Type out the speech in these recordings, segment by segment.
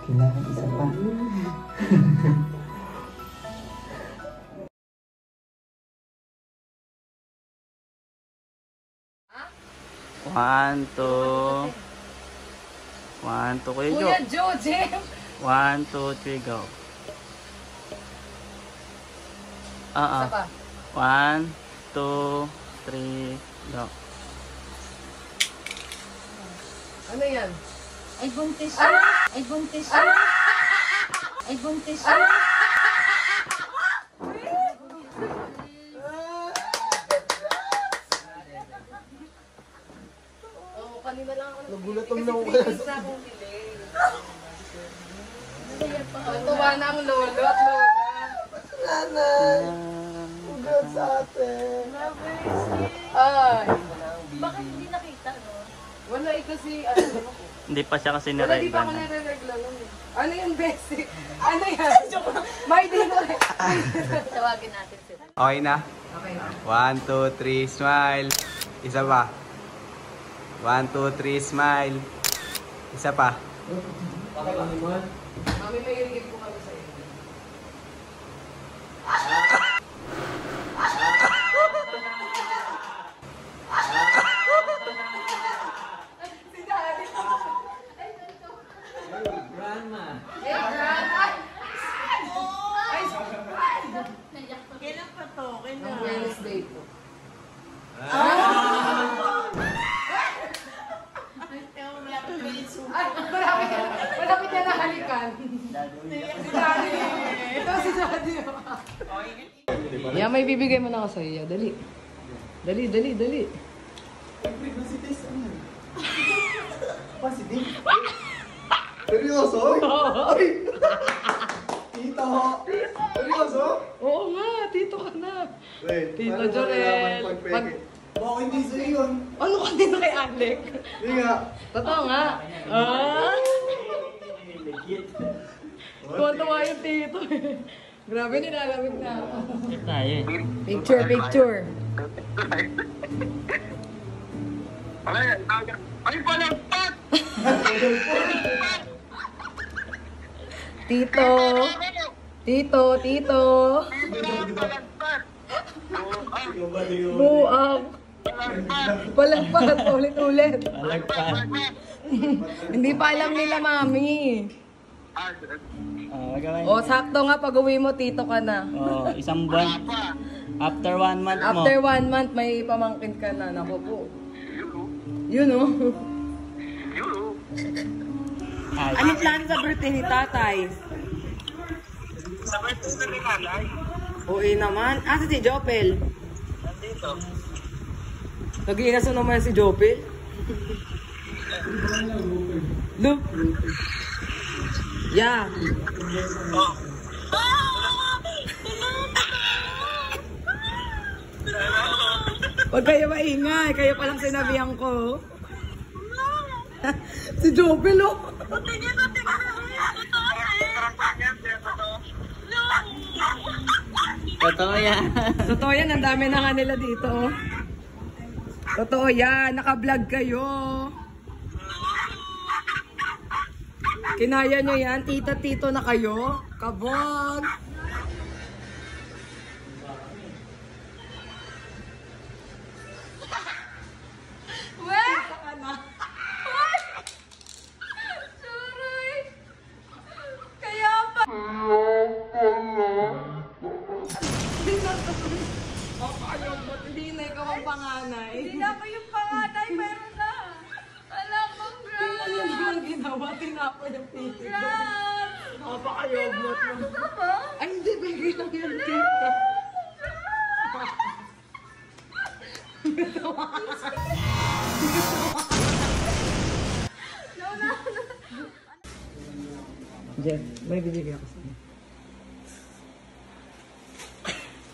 Kailangan isa pa. One, two. One, two. Kuya Jo, Jem. 1, 2, 3, go. Isa pa. 1, 2, 3, go. Ano yan? Ay, buntis siya. Ay, buntis siya. Ay, buntis siya. Oo, kanina lang ako. Nagulatong na ako kaya sa... Tuwa na ang lolo at lola. Nanay! Ugat sa atin. Ay. Bakit hindi nakita, no? Wala kasi, ano, Hindi pa siya kasi wala di pa ako niregla. nire-regla nun. Ano yan, Bessie? Ano yan? May di ko rin. Tawagin natin sila. Okay na? Okay na. 1, 2, 3, smile. Isa pa. 1, 2, 3, smile. Isa pa. Mami, may irigit ko kami sa iyo. Si Daddy. Grandma! Eh, grandma. Ay, Kailan pa to? ang Wednesday po. Ay, malapit niya na halikan. Si Daddy. Ito si Daddy. Yeah, may bibigay mo na ako sa iyo. Dali. Dali, dali, dali. Pregnancy test ano? Positive? Seryoso? Ay! Tito! Seryoso? Oo nga, tito ka na. Wait, Tito paano Jorel. malalaman pag peke? Baka hindi sa'yo yun. Ano kanina kay Alec? Hindi nga. Totoo nga. Ah! Tuwa-tuwa yung tito. Grabe, nilalamig na ako. Tayo eh. Picture, picture. Tito. Tito, tito. Buang. Palagpas, ulit-ulit. Alagpan. Hindi pa alam nila, mami. Gawin. O, sakto nga, pag uwi mo, tito ka na. Oh, isang buwan. After 1 month mo. After 1 month, may pamangkin ka na. Naku po. Yun, oh. Ay. Anong plano sa birthday ni tatay? Sa birthday ni nanay. Uwi naman. Ah, si Jopel. Nandito. Nag-iinaso naman si Jopel. Look. Yeah. Oh. Huwag kayo maingay. Kayo palang sinabihan ko. Si Jopel, oh. Totoo yan. Totoo yan. Ang dami na nga nila dito, oh. Totoo yan. Naka-vlog kayo. Kinaya nyo yan. Tita-tito na kayo. Kabog. Hindi na ikaw ang panganay. Hindi na ako yung panganay, pero na. Alam mo, Tingnan niyo naman ginawa. Tinapa yung tito. Napakayobot mo. Ay, hindi. Bigay lang yan, tita. Jeff, may bibigay ako sa'yo.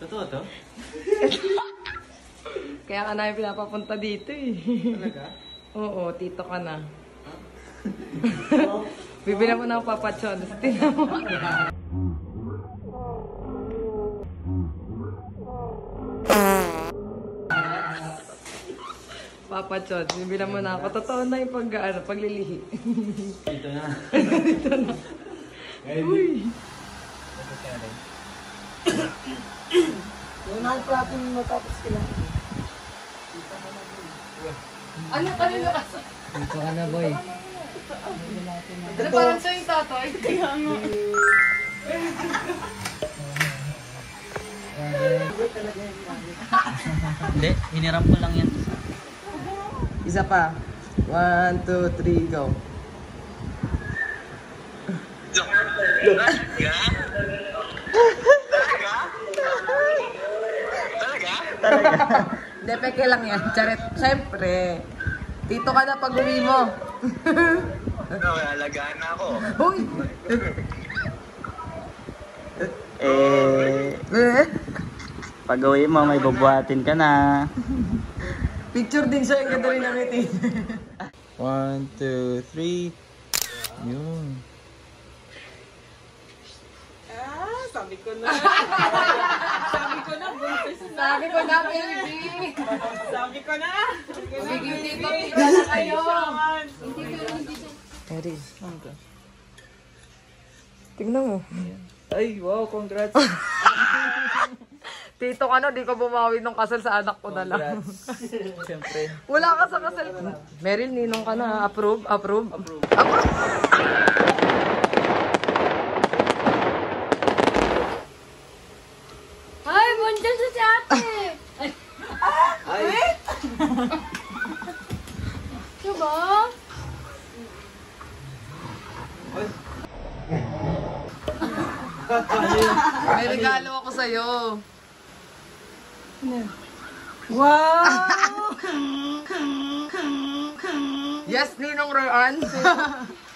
Totoo to? Kaya ka namin pinapapunta dito eh. Talaga? Oo, tito ka na. Bibila mo na ako papachon. Tingnan mo. Papa Chod, bibilang mo na ako. Totoo na yung paglilihi. Dito na. Dito na. Uy. Unang plato yung matapos kailangan. Ano kanina kasi? Dito ka na, boy. Ano parang siya yung tatay? Kaya nga. Hindi, hiniram ko lang yan. Isa pa. 1, 2, 3, go. Hindi, peke lang yan. Charet. Siyempre. Tito ka na pag uwi mo. Alagaan na ako. Uy! Pag uwi mo, may bubuhatin ka na. Picture din siya yung ganda rin ng ngiti. 1, 2, 3. Yun. Sabi ko na, baby. Sabi ko na! Magiging tito na kayo. Eri. Tignan mo. Ay, wow, congrats. Tito ka na, di ka bumawi nung kasal sa anak ko na lang. Siyempre. Wala ka sa kasal. Meryl, ninong ka na. Approve? Ay, buntis na si ate! Ay, Diba? May regalo ako sa'yo. Wow! Yes, Ninong Roan.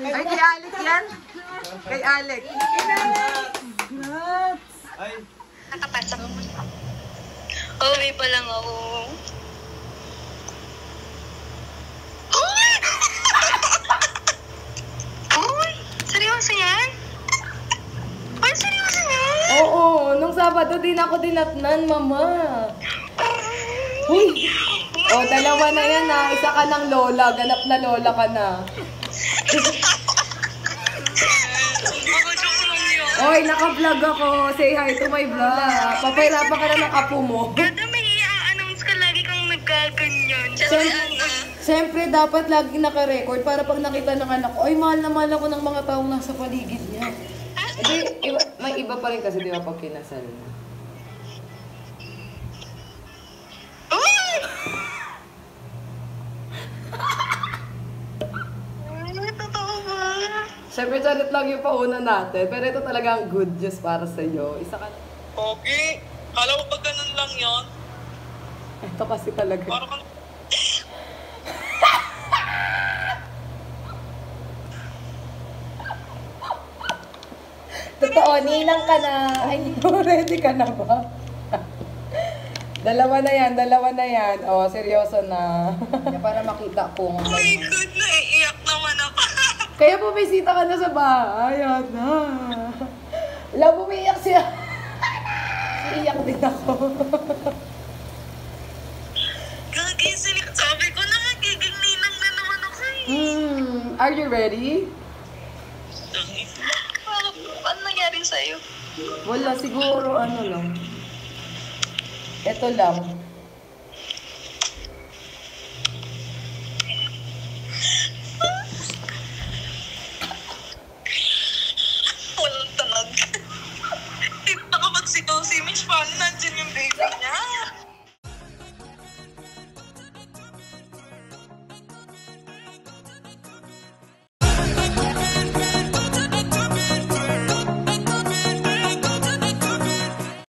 Ay, kay Alec yan. Kay Alec. ay. Nakapasok mo. Uwi pa lang ako. Uy! Uy! Seryoso yan? Uy, seryoso yan? Oo, nung Sabado din ako dinatnan, mama. Uy! O, dalawa na yan ha. Isa ka ng lola. Ganap na lola ka na. Mga joke lang yun. Oy, naka-vlog ako. Say hi to my vlog. Papahirapan ka na ng apo mo. Ganda may i-announce ka lagi kang nagkaganyan. Siyempre, dapat lagi naka-record para pag nakita ng anak ko, ay, mahal na mahal ako ng mga taong nasa paligid niya. Hindi, may iba pa rin kasi di ba pag kinasal na. Totoo ba? Siyempre, charit lang yung pauna natin. Pero ito talaga ang good news para sa'yo. Isa ka na. Okay. Kala mo ba ganun lang yon? Ito kasi talaga. Parang ka... Totoo, ninang ka na. Ay, ready ka na ba? Dalawa na yan. O, seryoso na. Para makita kung... Oh my God, naiiyak naman ako. Kaya bumisita ka na sa bahay. Ayan na. Wala, bumiiyak siya. Iiyak din ako. Gagising. Sabi ko na, magiging ninang na naman ako eh. Are you ready? Ano nangyari sa'yo? Wala, siguro ano lang. Ito lang. Walang tanag. Hindi na kapag sigaw si Mitch, paano nandiyan yung baby niya?